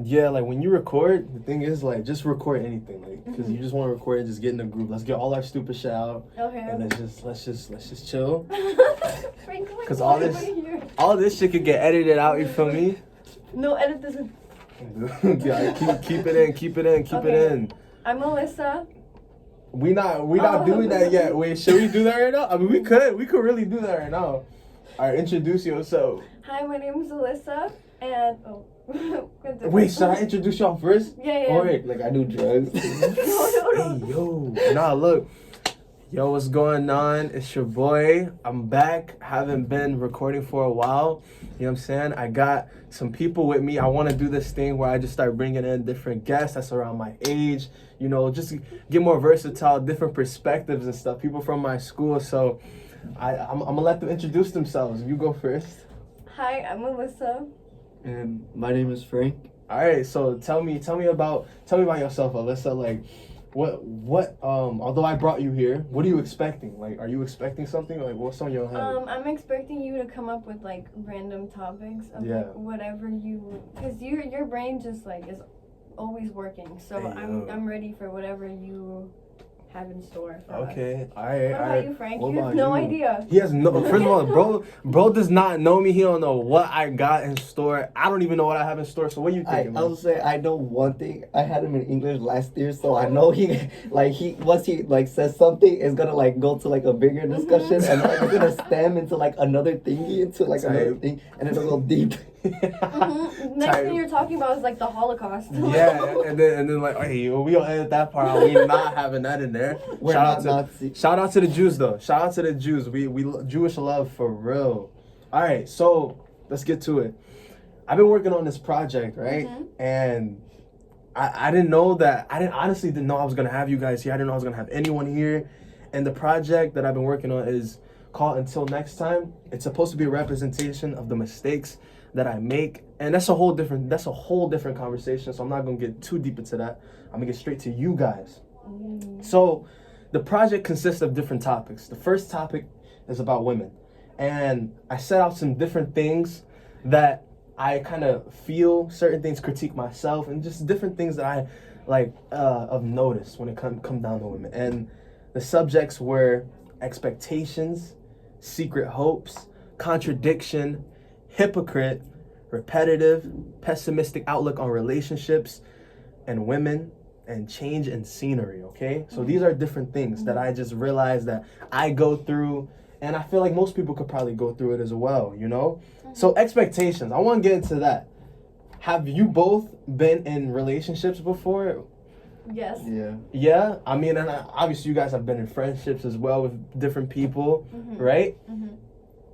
Yeah, like when you record, the thing is like just record anything, like because you just want to record and just get in the groove. Let's get all our stupid shit out, Okay. and let's just chill. Franklin, Cause all this shit could get edited out. You feel me? No, edit this in. Yeah, keep it in, keep it in, keep Okay. it in. I'm Alyssa. We not doing that yet. Wait, should we do that right now? I mean, we could really do that right now. All right, introduce yourself. Hi, my name is Alyssa, and Wait, should I introduce y'all first? Yeah. Or wait, Like I do drugs. No. hey, yo. Nah, look. Yo, what's going on? It's your boy. I'm back. Haven't been recording for a while. You know what I'm saying? I got some people with me. I want to do this thing where I just start bringing in different guests that's around my age. You know, just get more versatile, different perspectives and stuff. People from my school. So I'm going to let them introduce themselves. You go first. Hi, I'm Alyssa. And my name is Frank. All right. So tell me about yourself, Alyssa. Like, what although I brought you here, what are you expecting? Like, are you expecting something? Like, what's on your head? I'm expecting you to come up with like random topics of like whatever you, because your brain just like is always working. So Hey, I'm ready for whatever you have in store for us. Okay, all right. What about you, Frank? What You have about no you? idea. He has no. First of all, bro does not know me. He don't know what I got in store. I don't even know what I have in store. So what you thinking? I will say I know one thing. I had him in English last year, so I know he once he like says something, it's gonna like go to like a bigger discussion, and like, it's gonna stem into like another thingy into like another thing, and it'll go deep. Next thing you're talking about is like the Holocaust. Yeah, and then like, hey, we gonna edit that part out. We not having that in there. We're Shout not out to the Jews though. Shout out to the Jews. We Jewish love for real. All right, so let's get to it. I've been working on this project, right? And I didn't know that. I honestly didn't know I was gonna have you guys here. I didn't know I was gonna have anyone here. And the project that I've been working on is called Until Next Time. It's supposed to be a representation of the mistakes that I make, and that's a whole different conversation. So I'm not gonna get too deep into that. I'm gonna get straight to you guys. So the project consists of different topics. The first topic is about women, and I set out some different things that I kind of feel, certain things, critique myself, and just different things that I like of notice when it come down to women. And the subjects were expectations, secret hopes, contradiction, hypocrite, repetitive, pessimistic outlook on relationships and women, and change in scenery. Okay, so these are different things that I just realized that I go through, and I feel like most people could probably go through it as well, you know. So expectations, I want to get into that. Have you both been in relationships before? Yes. Yeah, I mean, and obviously you guys have been in friendships as well with different people, right?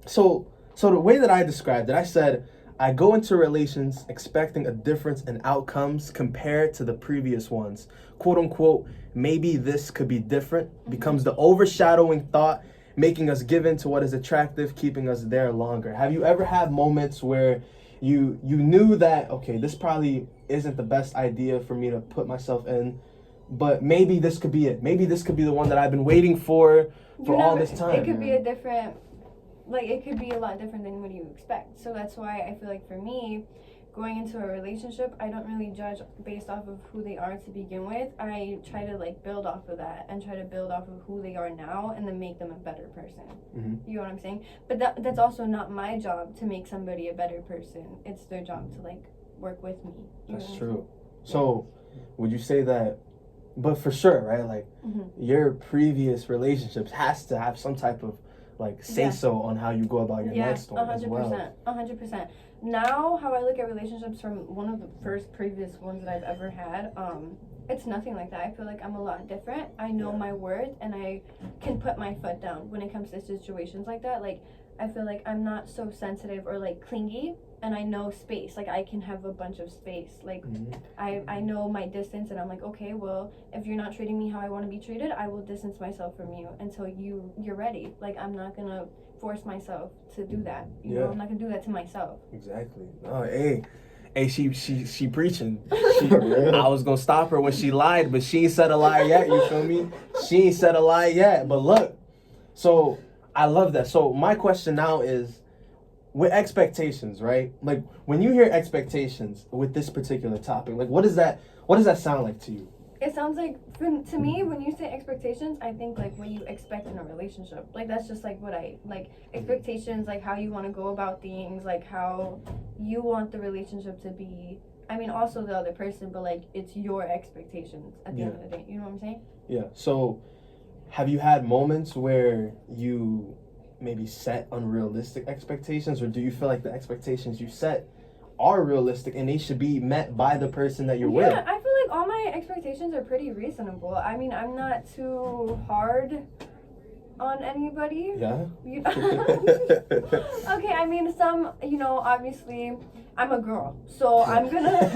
So the way that I described it, I said, I go into relations expecting a difference in outcomes compared to the previous ones. Quote unquote, maybe this could be different, becomes the overshadowing thought, making us give in to what is attractive, keeping us there longer. Have you ever had moments where you knew that, okay, this probably isn't the best idea for me to put myself in, but maybe this could be it. Maybe this could be the one that I've been waiting for all this time. It could be it could be a lot different than what you expect. So that's why I feel like for me, going into a relationship, I don't really judge based off of who they are to begin with. I try to like build off of that and try to build off of who they are now and then make them a better person. You know what I'm saying? But that's also not my job to make somebody a better person. It's their job to like work with me. That's true. So would you say that, but for sure, right? Like your previous relationships has to have some type of like so on how you go about your next one as well. 100%. Now, how I look at relationships from one of the first previous ones that I've ever had, it's nothing like that. I feel like I'm a lot different. I know my worth, and I can put my foot down when it comes to situations like that. Like, I feel like I'm not so sensitive or like clingy, and I know space. Like, I can have a bunch of space. Like, I know my distance, and I'm like, okay, well, if you're not treating me how I want to be treated, I will distance myself from you until you're ready. Like, I'm not gonna force myself to do that. You know, I'm not gonna do that to myself. Exactly. Oh, hey, she preaching. I was gonna stop her when she lied, but she ain't said a lie yet. You feel me? She ain't said a lie yet. But look, so I love that. So my question now is, with expectations, right? Like when you hear expectations with this particular topic, like what does that sound like to you? It sounds like, to me, when you say expectations, I think like what you expect in a relationship. Like that's just like what I like. Expectations, like how you want to go about things, like how you want the relationship to be. I mean, also the other person, but like it's your expectations at the end of the day. You know what I'm saying? Yeah. So, have you had moments where you maybe set unrealistic expectations, or do you feel like the expectations you set are realistic and they should be met by the person that you're with? Yeah, I feel like all my expectations are pretty reasonable. I mean, I'm not too hard on anybody. Yeah. Okay, I mean, some, obviously, I'm a girl, so I'm gonna.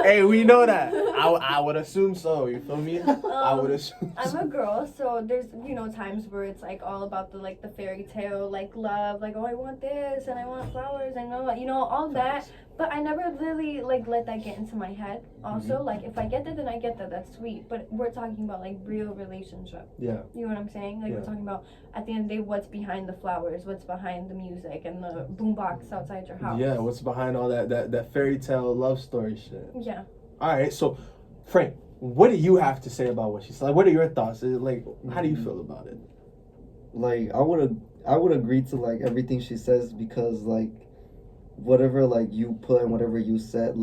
Hey, we know that. I would assume so. You feel me? I would assume. I'm a girl, so there's times where it's like all about the fairy tale love, like, oh, I want this and I want flowers and all that. But I never really let that get into my head. Also, if I get that, then I get that. That's sweet. But we're talking about real relationship. Yeah. You know what I'm saying? We're talking about at the end of the day, what's behind the flowers, what's behind the music and the boombox outside your house. Yeah. What's behind all that fairy tale love story shit? Yeah. All right. So, Frank, what do you have to say about what she said? What are your thoughts? How do you feel about it? I would agree to everything she says, because whatever you put and whatever you said,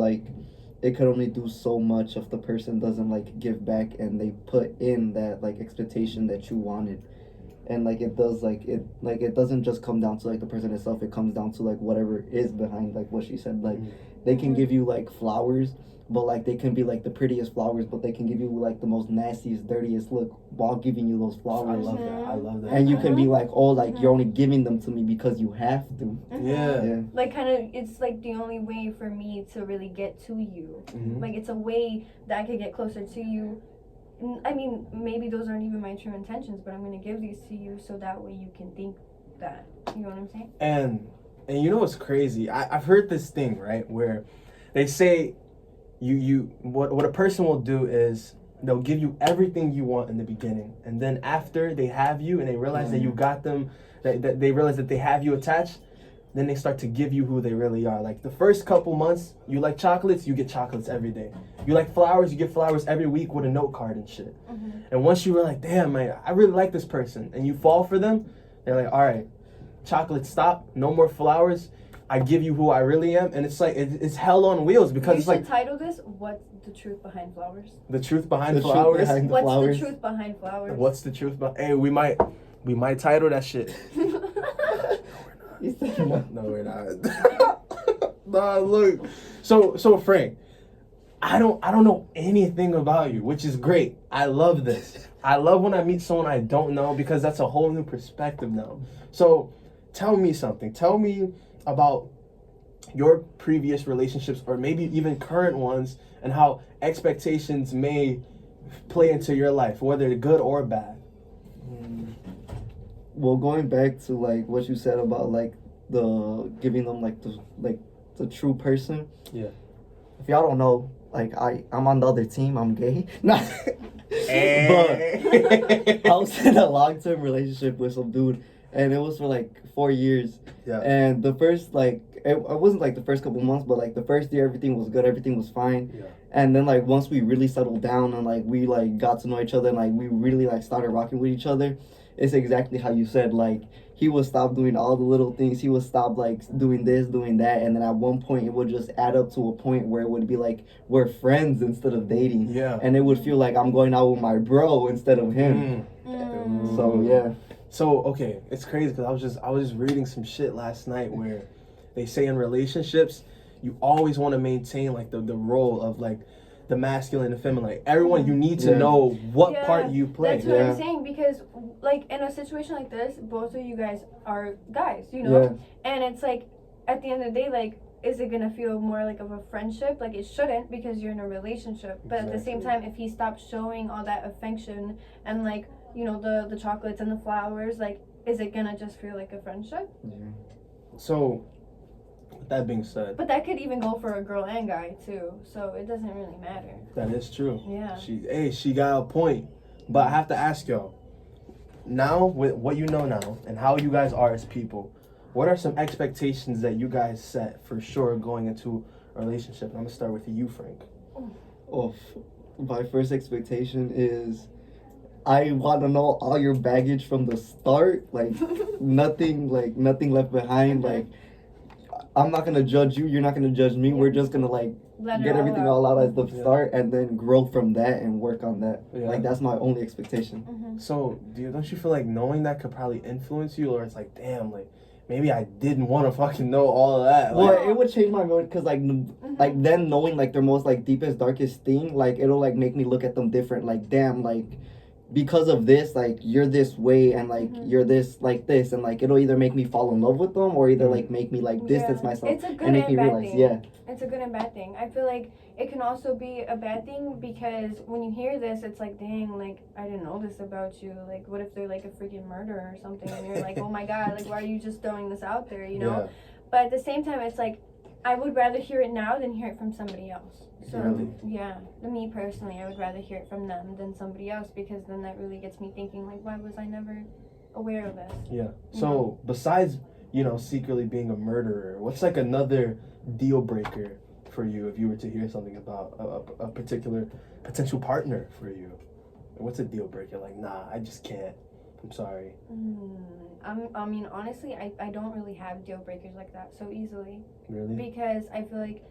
it could only do so much if the person doesn't give back and they put in that expectation that you wanted. And it does it doesn't just come down to the person itself. It comes down to whatever is behind what she said. They can give you flowers, but they can be the prettiest flowers, but they can give you the most nastiest, dirtiest look while giving you those flowers. I love that. And you can be you're only giving them to me because you have to. Yeah. It's the only way for me to really get to you. Mm-hmm. It's a way that I could get closer to you. I mean, maybe those aren't even my true intentions, but I'm going to give these to you so that way you can think that. You know what I'm saying? And you know what's crazy? I've heard this thing, right, where they say what a person will do is they'll give you everything you want in the beginning, and then after they have you and they realize that you got them, that they realize that they have you attached, then they start to give you who they really are. The first couple months, you like chocolates, you get chocolates every day. You like flowers, you get flowers every week with a note card and shit. Mm-hmm. And once you were like, damn, man, I really like this person, and you fall for them, they're like, all right, chocolates stop, no more flowers. I give you who I really am, and it's it's hell on wheels, because you should title this "What's the Truth Behind Flowers?" The truth behind flowers. What's the truth behind flowers? What's the truth behind? Hey, we might title that shit. No, we're not. Nah, look. So Frank, I don't know anything about you, which is great. I love this. I love when I meet someone I don't know, because that's a whole new perspective now. So tell me something. Tell me about your previous relationships, or maybe even current ones, and how expectations may play into your life, whether good or bad. Well, going back to what you said about the giving them the true person. Yeah. If y'all don't know, I'm on the other team. I'm gay. Nah. Hey. But I was in a long-term relationship with some dude, and it was for 4 years. Yeah. And the first it wasn't the first couple months, but the first year everything was good, everything was fine. Yeah. And then once we really settled down and we got to know each other, and we really started rocking with each other, it's exactly how you said. He would stop doing all the little things. He would stop doing this, doing that, and then at one point it would just add up to a point where it would be we're friends instead of dating. Yeah. And it would feel like I'm going out with my bro instead of him. So yeah. So okay, it's crazy because I was just reading some shit last night where they say in relationships you always want to maintain the role of the masculine and feminine. Everyone, you need to know what part you play. That's what I'm saying, because in a situation like this, both of you guys are guys, and it's at the end of the day, is it gonna feel more of a friendship? It shouldn't, because you're in a relationship. But at the same time, if he stops showing all that affection and the chocolates and the flowers, is it gonna just feel like a friendship? Yeah. So, with that being said, but that could even go for a girl and guy too, so it doesn't really matter. That is true. Yeah. She got a point. But I have to ask y'all, now with what you know now and how you guys are as people, what are some expectations that you guys set for sure going into a relationship? I'm gonna start with you, Frank. Oh, my first expectation is I want to know all your baggage from the start, like nothing left behind. Like I'm not gonna judge you, you're not gonna judge me. We're just gonna like get everything all out at the start and then grow from that and work on that. Yeah. Like that's my only expectation. So don't you feel like knowing that could probably influence you, or it's like, damn, like maybe I didn't want to fucking know all of that. Like, Well, it would change my mood because like then knowing like their most like deepest darkest thing, like it'll like make me look at them different. Like damn, like because of this, like you're this way and like you're this like this, and like it'll either make me fall in love with them or either like make me like distance myself it's a good and make me bad realize thing. It's a good and bad thing. I feel like it can also be a bad thing because when you hear this, it's like, dang, like I didn't know this about you. Like what if they're like a freaking murderer or something, and you're like, oh my god, like why are you just throwing this out there, you know? But at the same time, it's like I would rather hear it now than hear it from somebody else. So yeah, me personally, I would rather hear it from them than somebody else, because then that really gets me thinking, like, why was I never aware of this? Yeah. So besides, secretly being a murderer, what's like another deal breaker for you if you were to hear something about a particular potential partner for you? What's a deal breaker? Like, nah, I just can't. I'm sorry. I mean, honestly, I don't really have deal breakers like that so easily. Really? Because I feel like,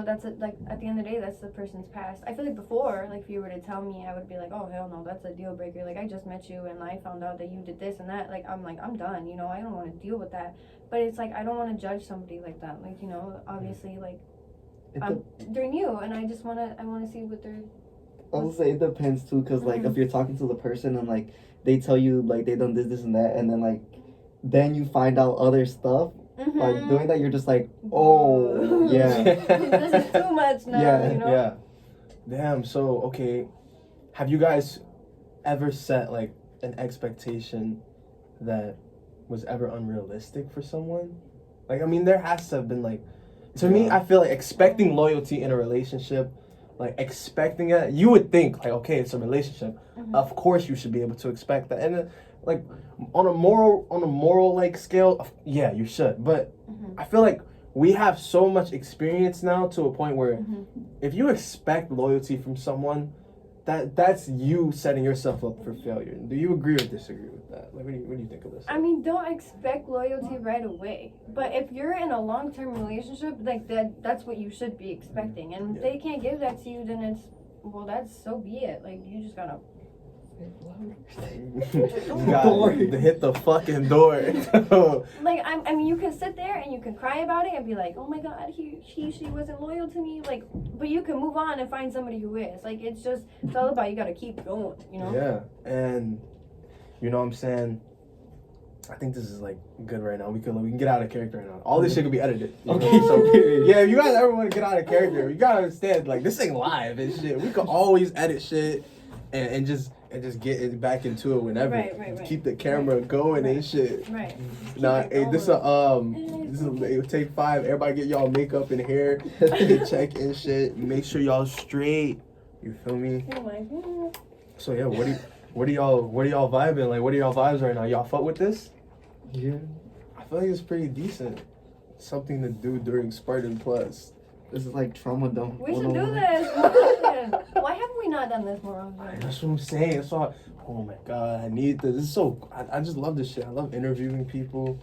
that's like at the end of the day, that's the person's past. I feel like before, like if you were to tell me, I would be like, oh hell no, that's a deal breaker. Like I just met you and I found out that you did this and that. Like I'm done. I don't want to deal with that. But it's like I don't want to judge somebody like that. Like obviously like they're new and I want to see what they're. I would say it depends too, cause like if you're talking to the person and like they tell you like they done this and that, and then like then you find out other stuff. Like doing that, you're just like, oh yeah, this is too much now. Yeah. Damn. So okay, have you guys ever set like an expectation that was ever unrealistic for someone? Like, I mean, there has to have been like, to me, I feel like expecting loyalty in a relationship, like expecting it, you would think like, okay, it's a relationship. Of course, you should be able to expect that, and like on a moral like scale, yeah, you should. But I feel like we have so much experience now to a point where if you expect loyalty from someone, that's you setting yourself up for failure. Do you agree or disagree with that? Like, what do you think of this? I mean, don't expect loyalty right away. But if you're in a long-term relationship, like that's what you should be expecting. And if they can't give that to you, then that's so be it. Like, you just gotta. You gotta hit the fucking door. Like, I mean, you can sit there and you can cry about it and be like, oh my god, she wasn't loyal to me. Like, but you can move on and find somebody who is. Like, it's all about you gotta keep going, Yeah, and you know what I'm saying? I think this is like good right now. We can get out of character right now. All this shit could be edited. Okay, so yeah, if you guys ever want to get out of character, you gotta understand, like, this ain't live and shit. We could always edit shit and just get it back into it whenever. Right. Keep the camera going and shit. Right. Nah, hey, this is take 5. Everybody get y'all makeup and hair, check and shit. Make sure y'all straight. You feel me? Oh my god. So yeah, what are y'all vibing? Like, what are y'all vibes right now? Y'all fuck with this? Yeah. I feel like it's pretty decent. Something to do during Spartan Plus. This is like trauma dump. We should do this more often. Why haven't we not done this more often? That's what I'm saying. That's why. Oh my god, I need this. This is so. I just love this shit. I love interviewing people.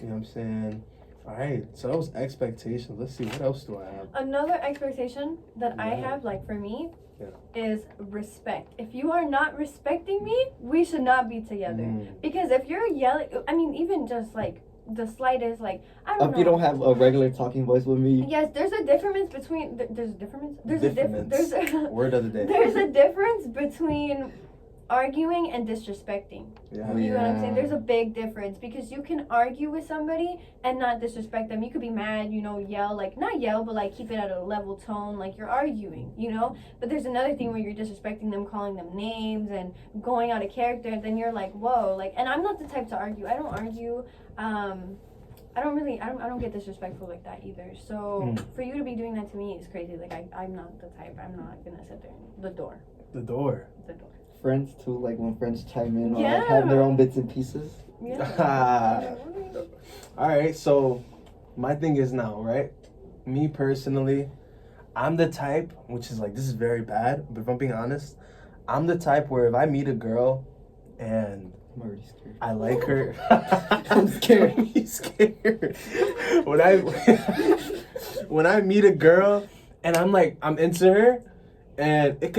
You know what I'm saying? All right. So those expectations. Let's see. What else do I have? Another expectation that I have, like for me, is respect. If you are not respecting me, we should not be together. Because if you're yelling, I mean, even just like the slightest, like, I don't know. If you don't have a regular talking voice with me. Yes, there's a difference between. There's a difference. There's a word of the day. There's a difference between arguing and disrespecting. Yeah. You know what I'm saying? There's a big difference, because you can argue with somebody and not disrespect them. You could be mad, yell, like, not yell, but like keep it at a level tone, like you're arguing, But there's another thing where you're disrespecting them, calling them names and going out of character, and then you're like, whoa, like, and I'm not the type to argue. I don't argue. I don't get disrespectful like that either. So for you to be doing that to me is crazy. Like, I'm not the type. I'm not gonna sit there. The door. friends too, like when friends chime in or Yeah. like have their own bits and pieces. Yeah. All right, so my thing is now, right? Me personally, I'm the type, which is like, this is very bad, but if I'm being honest, I'm the type where if I meet a girl and I'm already scared. I like her, I'm scared. He's scared. When I when I meet a girl and I'm into her, and it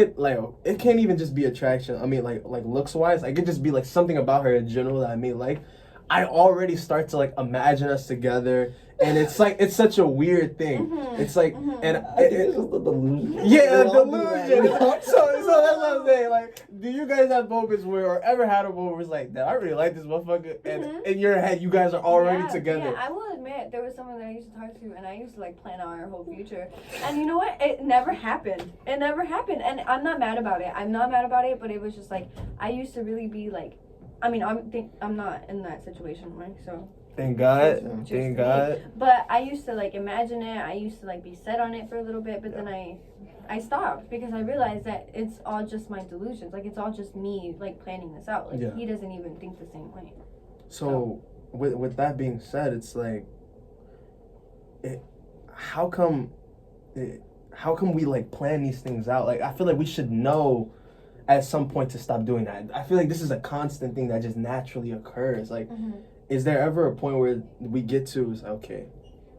can't even just be attraction. I mean like looks wise, it could just be like something about her in general that I may like. I already start to like imagine us together, and it's like it's such a weird thing. It's like and I think it's just the delusion. yeah, We all do that, delusion. you know? So that's what I'm saying. Like, do you guys have moments where, or ever had a moment where it's like, "Damn, I really like this motherfucker," and in your head, you guys are already together. Yeah, I will admit there was someone that I used to talk to, and I used to like plan out our whole future. And you know what? It never happened. It never happened, and I'm not mad about it. I'm not mad about it, but it was just like I used to really be like. I mean, I'm not in that situation, right? So. Thank God. Just Thank me. God. But I used to like imagine it. I used to like be set on it for a little bit, but then I stopped because I realized that it's all just my delusions. Like it's all just me like planning this out. Like he doesn't even think the same way. So with that being said, it's like, how come we like plan these things out? Like I feel like we should know at some point to stop doing that. I feel like this is a constant thing that just naturally occurs. Like, is there ever a point where we get to, okay,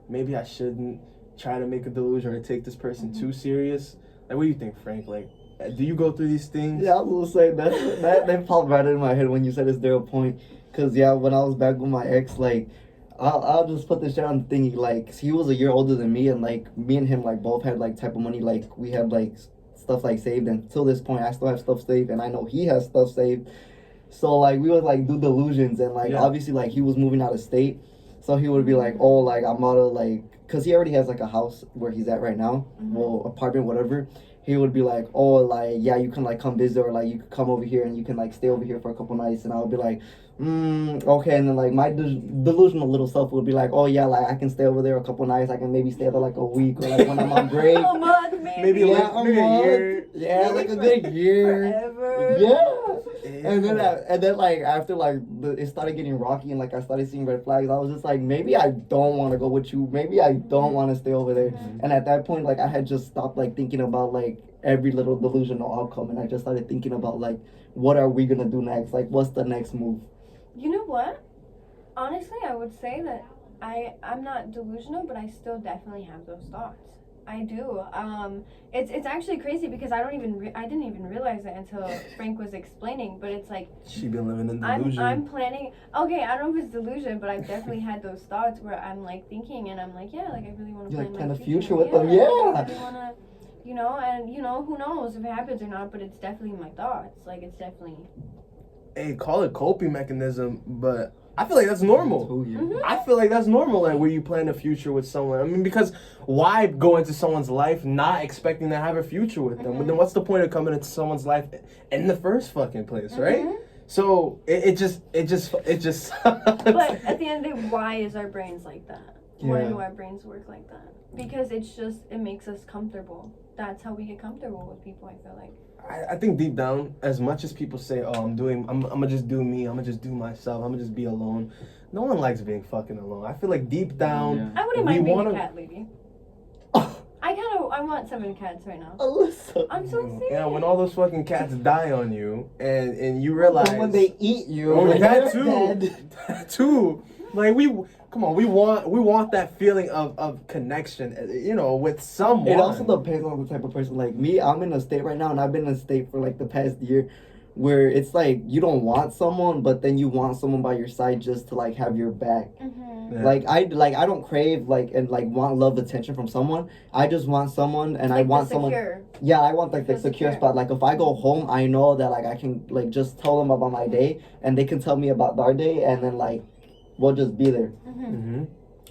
maybe I shouldn't try to make a delusion or take this person too serious? Like, what do you think, Frank? Like, do you go through these things? Yeah, I was gonna say that popped right in my head when you said, "Is there a point?" Because yeah, when I was back with my ex, like, I'll just put this shit on the thingy. Like, he was a year older than me, and like me and him like both had like type of money. Like we had like stuff like saved, and till this point, I still have stuff saved, and I know he has stuff saved. So like we would like do delusions, and like obviously like he was moving out of state, so he would be like, "Oh, like I'm out of like," because he already has like a house where he's at right now, well, apartment, whatever. He would be like, "Oh, like yeah, you can like come visit, or like you could come over here and you can like stay over here for a couple nights," and I would be like, okay. And then like my delusional little self would be like, "Oh yeah, like I can stay over there a couple nights. I can maybe stay there like a week, or like when I'm on break, A month, maybe a year, like a good year, forever." Yeah. And then like after like it started getting rocky and like I started seeing red flags, I was just like, maybe I don't want to go with you. Maybe I don't want to stay over there. And at that point, like I had just stopped like thinking about like every little delusional outcome, and I just started thinking about like, what are we gonna do next? Like, what's the next move? You know what? Honestly, I would say that I'm not delusional, but I still definitely have those thoughts. I do. It's actually crazy because I didn't even realize it until Frank was explaining. But it's like she been living in delusion. I'm planning. Okay, I don't know if it's delusion, but I've definitely had those thoughts where I'm like thinking, and I'm like, yeah, like I really want to plan a my future with them. I Yeah. really want to, and who knows if it happens or not. But it's definitely my thoughts. Like it's definitely. Hey, call it coping mechanism, but I feel like that's normal. I feel like that's normal, like where you plan a future with someone. I mean, because why go into someone's life not expecting to have a future with them? But then what's the point of coming into someone's life in the first fucking place, right? So it just. But at the end of the day, why is our brains like that? Why do our brains work like that? Because it makes us comfortable. That's how we get comfortable with people, I feel like. I think deep down, as much as people say, "Oh, I'm gonna just do me. I'm gonna just do myself. I'm gonna just be alone." No one likes being fucking alone. I feel like deep down, I wouldn't mind being a cat lady. I want 7 cats right now. Alyssa. I'm so serious. Yeah, when all those fucking cats die on you, and you realize when they eat you, oh, like, that too, like we want that feeling of connection, with someone. It also depends on the type of person. Like me, I'm in a state right now, and I've been in a state for like the past year, where it's like you don't want someone, but then you want someone by your side just to like have your back. Yeah. Like I don't crave and want love attention from someone. I just want someone, and like I want secure. someone. Yeah, I want like the secure spot. Like if I go home, I know that like I can like just tell them about my day, and they can tell me about their day, and then like we'll just be there.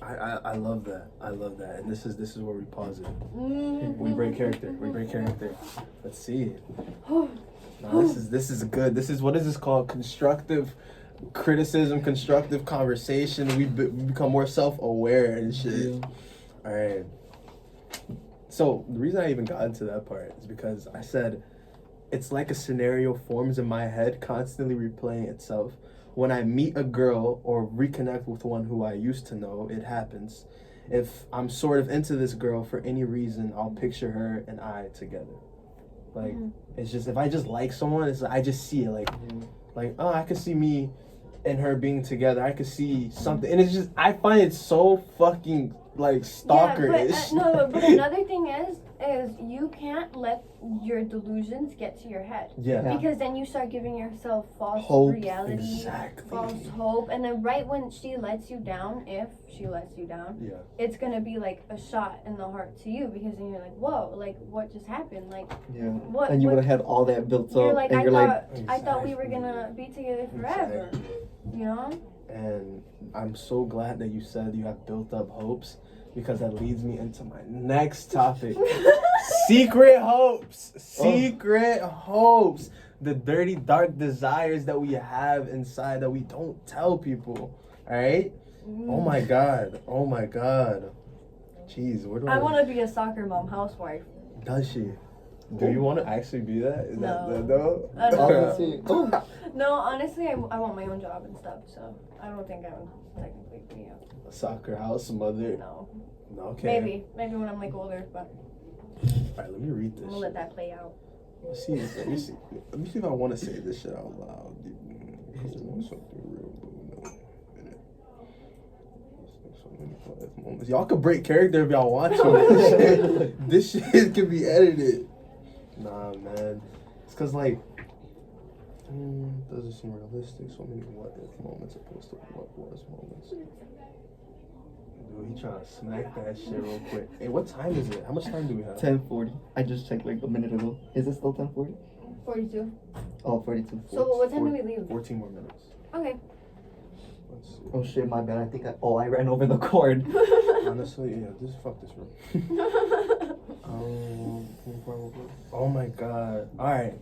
I love that. And this is where we pause it. We break character. Let's see. No, this is good. This is, what is this called? Constructive criticism, constructive conversation. We become more self-aware and shit. All right. So the reason I even got into that part is because I said, it's like a scenario forms in my head, constantly replaying itself. When I meet a girl or reconnect with one who I used to know, it happens. If I'm sort of into this girl for any reason, I'll picture her and I together. Like, it's just, if I just like someone, it's I just see it. Like, oh, I could see me and her being together. I could see something. And it's just, I find it so fucking, like, stalker-ish. Yeah, but another thing is you can't let your delusions get to your head. Yeah. Because then you start giving yourself false Hope. reality, Exactly. false hope, and then right when she lets you down, if she lets you down, Yeah. it's gonna be like a shot in the heart to you, because then you're like, whoa, like what just happened? Like, Yeah. what? And you what- would have had all that built You're up, like, and I you're thought like, I thought we were gonna be together forever. Exactly. You know? And I'm so glad that you said you have built up hopes, because that leads me into my next topic. Secret hopes. Secret hopes. The dirty, dark desires that we have inside that we don't tell people. Alright? Oh my god. Oh my god. Jeez, where do I want to be a soccer mom, housewife. Does she? Do you want to actually be that? Is No. that no? I don't know. obviously, oh, No, honestly, I want my own job and stuff, so I don't think I would technically be A soccer house mother. no. Okay. Maybe when I'm like older, but Alright, let me read this. I'm gonna let that play out. Let's see. Let me see. Let me see if I want to say this shit out loud. Because I want something real, but no. So many quiet moments. Y'all can break character if y'all want to. This shit can be edited. Nah, man. It's because, like, doesn't seem realistic. So many what if moments opposed to what was moments. Dude, he trying to smack that shit real quick. Hey, what time is it? How much time do we have? 10:40. I just checked like a minute ago. Is it still 10:40? 42. Oh, 42. So what time do we leave? 14 more minutes. Okay. Let's see. Oh shit, my bad. I ran over the cord. Honestly, yeah, fuck this room. Oh my god. Alright.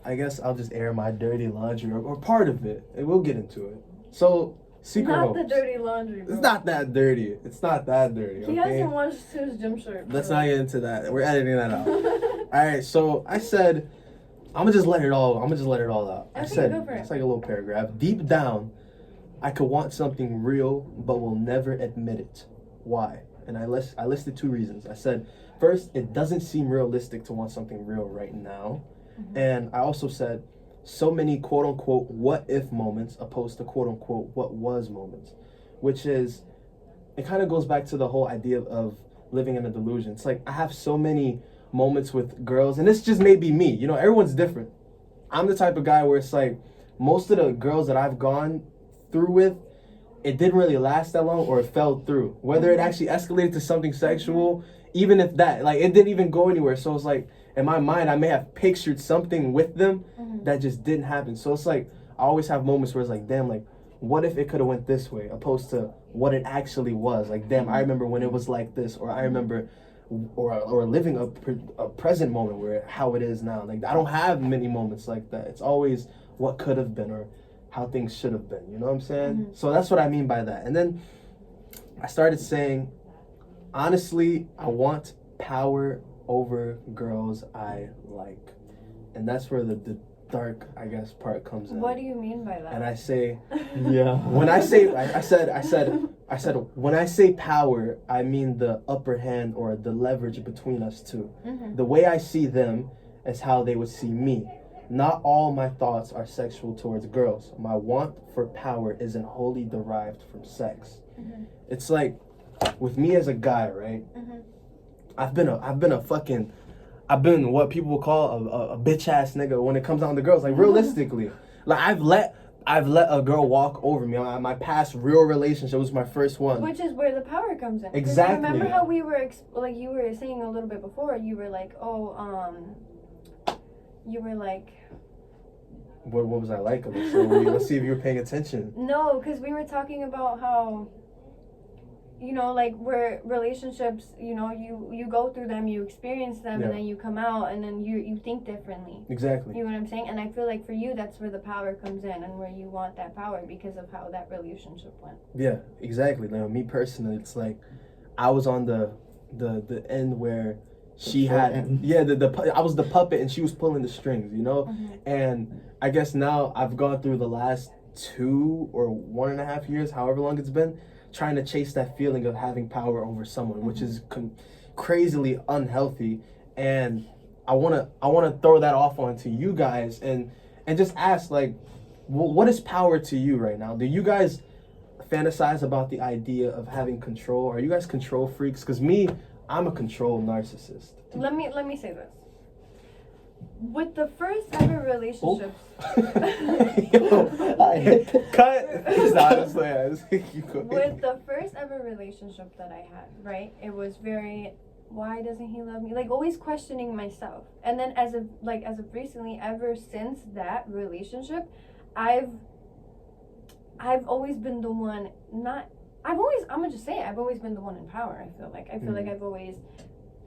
I guess I'll just air my dirty laundry or part of it. And we'll get into it. So, secret Not hopes. the dirty laundry, bro. It's not that dirty. It's not that dirty, He okay? hasn't washed his gym shirt. Let's not get into that. We're editing that out. Alright, so I said I'm gonna just let it all out. I Okay, said go for it. it's like a little paragraph. Deep down, I could want something real, but will never admit it. Why? And I listed 2 reasons. I said, first, it doesn't seem realistic to want something real right now. And I also said, so many quote unquote what if moments opposed to quote unquote what was moments, which is, it kind of goes back to the whole idea of living in a delusion. It's like I have so many moments with girls, and this just may be me, you know, everyone's different. I'm the type of guy where it's like most of the girls that I've gone through with, it didn't really last that long, or it fell through. Whether it actually escalated to something sexual, even if that, like, it didn't even go anywhere. So it's like, in my mind, I may have pictured something with them that just didn't happen. So it's like, I always have moments where it's like, damn, like, what if it could have went this way, opposed to what it actually was? Like, damn, I remember when it was like this, or I remember, or living a present moment where how it is now. Like, I don't have many moments like that. It's always what could have been, or how things should have been. You know what I'm saying? So that's what I mean by that. And then I started saying, honestly, I want power over girls I like. And that's where the dark, I guess, part comes in. What do you mean by that? And I say, Yeah. when I say, I said, when I say power, I mean the upper hand or the leverage between us two. The way I see them is how they would see me. Not all my thoughts are sexual towards girls. My want for power isn't wholly derived from sex. It's like, with me as a guy, right? I've been what people will call a bitch ass nigga when it comes down to girls. Like, realistically, like I've let a girl walk over me. My past real relationship was my first one. Which is where the power comes in. 'Cause Exactly. remember how we were, like you were saying a little bit before, you were like, you were like... What was I like? Let's see if you were paying attention. No, because we were talking about how, you know, like, where relationships, you know, you go through them, you experience them, and then you come out, and then you think differently. Exactly. You know what I'm saying? And I feel like for you, that's where the power comes in, and where you want that power because of how that relationship went. Yeah, exactly. Now, me personally, it's like I was on the end where she had I was the puppet and she was pulling the strings, you know. And I guess now I've gone through the last 2 or 1.5 years, however long it's been, trying to chase that feeling of having power over someone, which is crazily unhealthy. And I wanna throw that off onto you guys and just ask, like, what is power to you right now? Do you guys fantasize about the idea of having control? Are you guys control freaks? Because me, I'm a control narcissist. Let me say this. With the first ever relationships. Cut. With the first ever relationship that I had, right? It was very, why doesn't he love me? Like, always questioning myself. And then as of recently, ever since that relationship, I've always been the one, I'm gonna just say it, I've always been the one in power. I feel like I've always,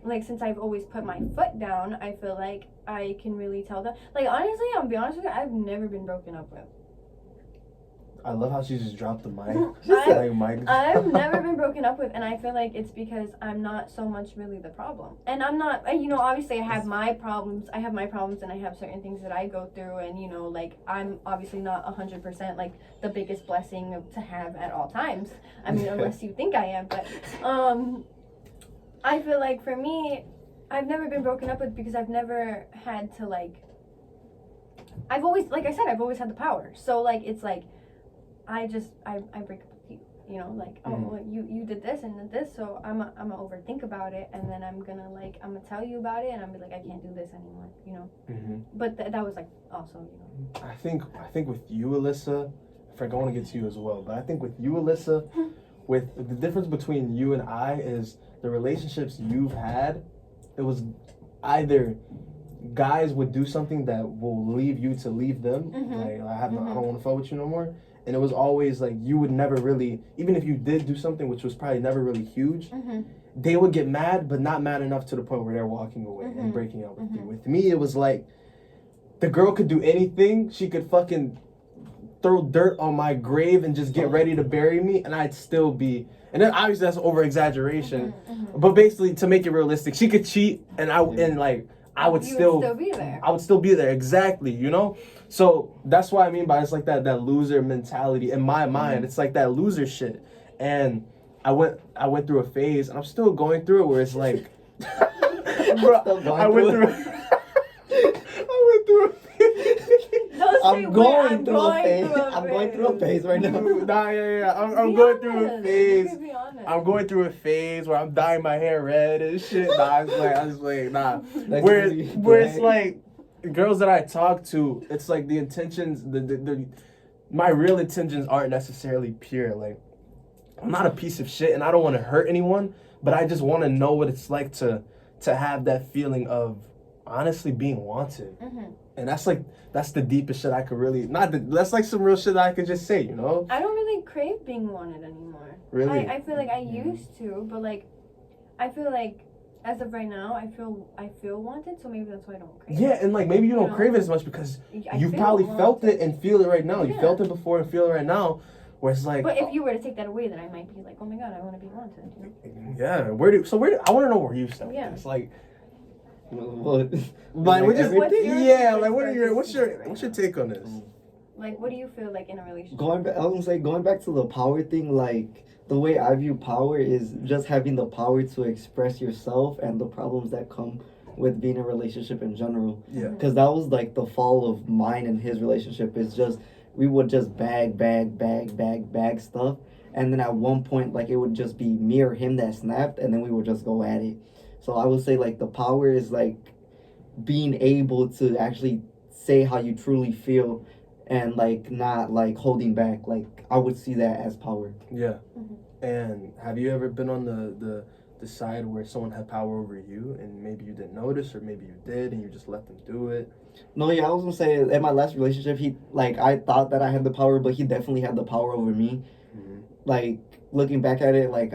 like, since I've always put my foot down, I feel like I can really tell them. Like, honestly, I'll be honest with you, I've never been broken up with. I love how she just dropped the mic. I've never been broken up with, and I feel like it's because I'm not so much really the problem. And I'm not, you know, obviously I have my problems, and I have certain things that I go through, and, you know, like, I'm obviously not 100% like the biggest blessing to have at all times. I mean, unless you think I am, but, I feel like for me, I've never been broken up with because I've never had to, like, I've always, like I said, I've always had the power. So, like, it's like, I break up with you, you know, like, oh, well, you did this and did this, so I'm gonna overthink about it, and then I'm gonna tell you about it, and I'm be like, I can't do this anymore, you know. But that was, like, also, you know. I think with you, Alyssa, I want to get to you as well, but I think with you, Alyssa, with the difference between you and I is the relationships you've had, it was either guys would do something that will leave you to leave them, like, I don't want to fuck with you no more. And it was always like you would never really, even if you did do something which was probably never really huge, they would get mad, but not mad enough to the point where they're walking away and breaking up with you. With me, it was like the girl could do anything. She could fucking throw dirt on my grave and just get ready to bury me, and I'd still be. And then obviously that's over exaggeration, but basically to make it realistic, she could cheat, and I would still be there. I would still be there, exactly, you know? So that's what I mean by it's like that loser mentality in my mind. It's like that loser shit. And I went through a phase, and I'm still going through it, where it's like bro, I went through a phase. I'm going through a phase right now. I'm going through a phase. I'm going through a phase where I'm dyeing my hair red and shit. I was like, nah. Where it's like girls that I talk to, it's like the intentions, my real intentions aren't necessarily pure. Like, I'm not a piece of shit, and I don't want to hurt anyone, but I just want to know what it's like to have that feeling of honestly being wanted. And that's the deepest shit I could really, that's like some real shit that I could just say, you know? I don't really crave being wanted anymore. Really? I feel like I used to, but, like, I feel like as of right now, I feel wanted, so maybe that's why I don't crave it. Yeah, and, like, maybe you don't crave it as much because you've probably felt it and feel it right now. You felt it before and feel it right now, where it's like... But if you were to take that away, then I might be like, oh my god, I want to be wanted, you know? Yeah, I want to know where you stand. Yeah. It's like... What? What's your take on this? Like, what do you feel like in a relationship? Going back to the power thing, like, the way I view power is just having the power to express yourself and the problems that come with being in a relationship in general. Yeah. Because that was, like, the fall of mine and his relationship. Is just, we would just bag stuff. And then at one point, like, it would just be me or him that snapped, and then we would just go at it. So I would say, like, the power is, like, being able to actually say how you truly feel and, like, not, like, holding back. Like, I would see that as power. Yeah. And have you ever been on the side where someone had power over you and maybe you didn't notice, or maybe you did and you just let them do it? No, yeah, I was gonna say, in my last relationship, I thought that I had the power, but he definitely had the power over me. Like, looking back at it, like,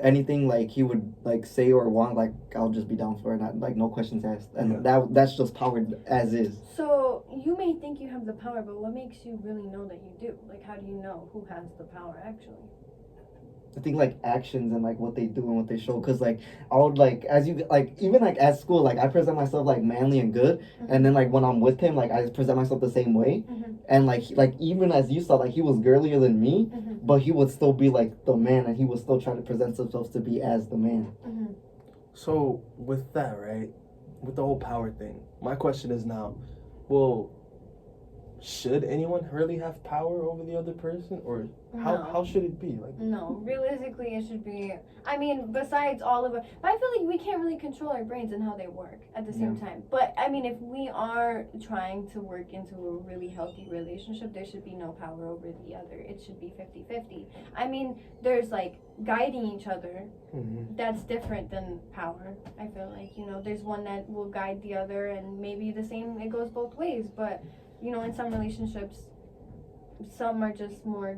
anything, like, he would, like, say or want, like, I'll just be down for it, not, like, no questions asked. And that's just power as is. So, you may think you have the power, but what makes you really know that you do? Like, how do you know who has the power, actually? I think like actions and like what they do and what they show, because like I would like, as you like, even like at school, like I present myself like manly and good, and then like when I'm with him, like I present myself the same way, and like like even as you saw, like he was girlier than me, but he would still be like the man, and he would still try to present himself to be as the man. So with that, right, with the whole power thing, my question is now, well, should anyone really have power over the other person, or how should it be? Like, no, realistically, it should be. I mean, besides all of it, but I feel like we can't really control our brains and how they work at the same time. But I mean, if we are trying to work into a really healthy relationship, there should be no power over the other. It should be 50-50. I mean, there's like guiding each other. That's different than power. I feel like, you know, there's one that will guide the other, and maybe the same. It goes both ways, but. You know, in some relationships, some are just more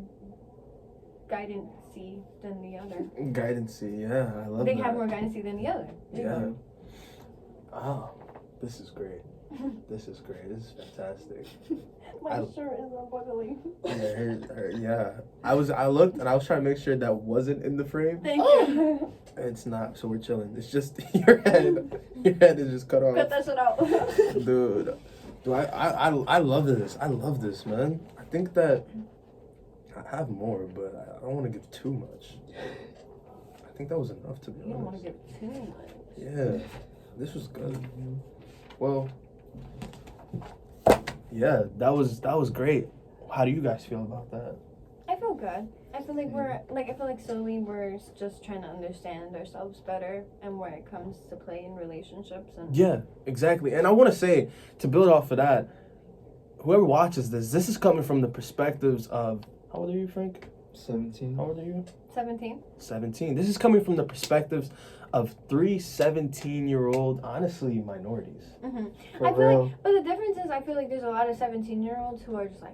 guidance-y than the other. Guidance-y, yeah, I love they that. have more guidance-y than the other. Yeah. Oh, this is great. This is great. This is fantastic. My shirt is unbuckling. Yeah. I looked and I was trying to make sure that wasn't in the frame. Thank you. It's not, so we're chilling. It's just your head. Your head is just cut off. Cut that shit out. Dude, I love this. I love this, man. I think that I have more, but I don't want to give too much. I think that was enough, to be honest. You don't want to give too much. Yeah, this was good. Well, yeah, that was great. How do you guys feel about that? I feel good. I feel like slowly we're just trying to understand ourselves better and where it comes to play in relationships and. Yeah, exactly. And I want to say, to build off of that, whoever watches this is coming from the perspectives of, how old are you, Frank? 17. How old are you? 17. 17. This is coming from the perspectives of 3 17-year-old, honestly, minorities. I feel like, but the difference is, I feel like there's a lot of 17-year-olds who are just like,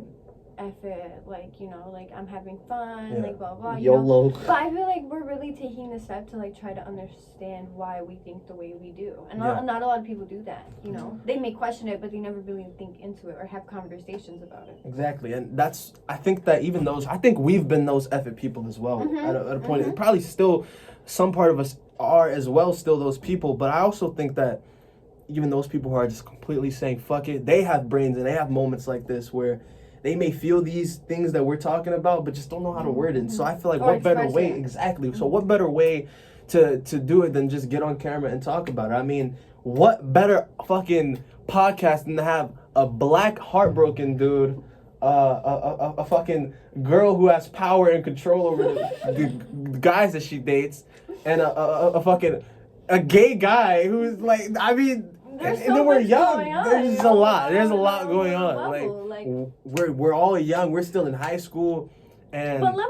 F it, like, you know, like, I'm having fun, like, blah, blah, you YOLO. know? But I feel like we're really taking the step to, like, try to understand why we think the way we do. And not a lot of people do that, you know? They may question it, but they never really think into it or have conversations about it. Exactly. And that's, I think that even those, I think we've been those F it people as well at a point. And probably still, some part of us are as well still those people. But I also think that even those people who are just completely saying, fuck it, they have brains and they have moments like this where they may feel these things that we're talking about, but just don't know how to word it. So I feel like what better way, exactly. So what better way to do it than just get on camera and talk about it? I mean, what better fucking podcast than to have a black heartbroken dude, a fucking girl who has power and control over the guys that she dates, and a fucking a gay guy who's like, I mean. There's and so then we're much young. going on, There's a lot. There's a on lot going on. level, Like we're all young. We're still in high school, and. But let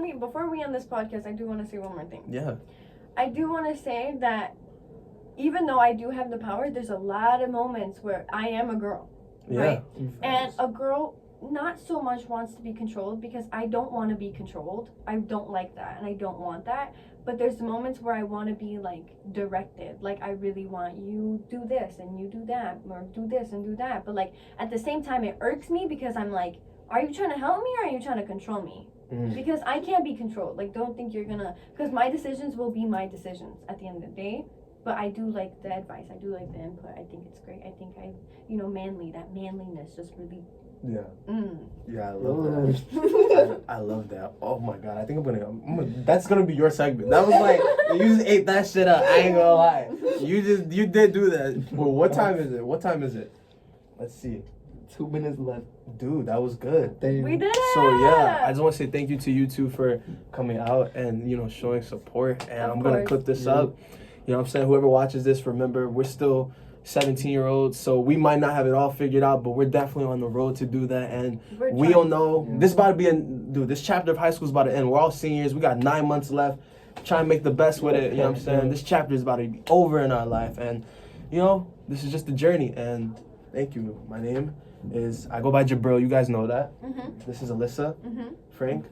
me before we end this podcast, I do want to say one more thing. Yeah. I do want to say that even though I do have the power, there's a lot of moments where I am a girl, right? And a girl not so much wants to be controlled because I don't want to be controlled. I don't like that, and I don't want that. But there's moments where I want to be, like, directed. Like, I really want you do this and you do that, or do this and do that. But, like, at the same time, it irks me because I'm like, are you trying to help me or are you trying to control me? Because I can't be controlled. Like, don't think you're gonna... Because my decisions will be my decisions at the end of the day. But I do like the advice. I do like the input. I think it's great. I think that manliness just really... Yeah. Yeah, I love that. I love that. Oh my god, I think I'm gonna. That's gonna be your segment. That was like you just ate that shit up. I ain't gonna lie. You did do that. Well, what time is it? What time is it? Let's see. 2 minutes left. Dude, that was good. We did it. So yeah, I just want to say thank you to you two for coming out and showing support. And I'm gonna clip this up. You know what I'm saying? Whoever watches this, remember we're still 17-year-olds, so we might not have it all figured out, but we're definitely on the road to do that. And we don't know. This about to be this chapter of high school is about to end. We're all seniors. We got 9 months left. Try and make the best with it. You know what I'm saying? This chapter is about to be over in our life, and this is just the journey. And thank you. My name is, I go by Jabril. You guys know that. This is Alyssa, Frank,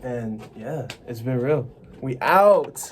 and yeah, it's been real. We out.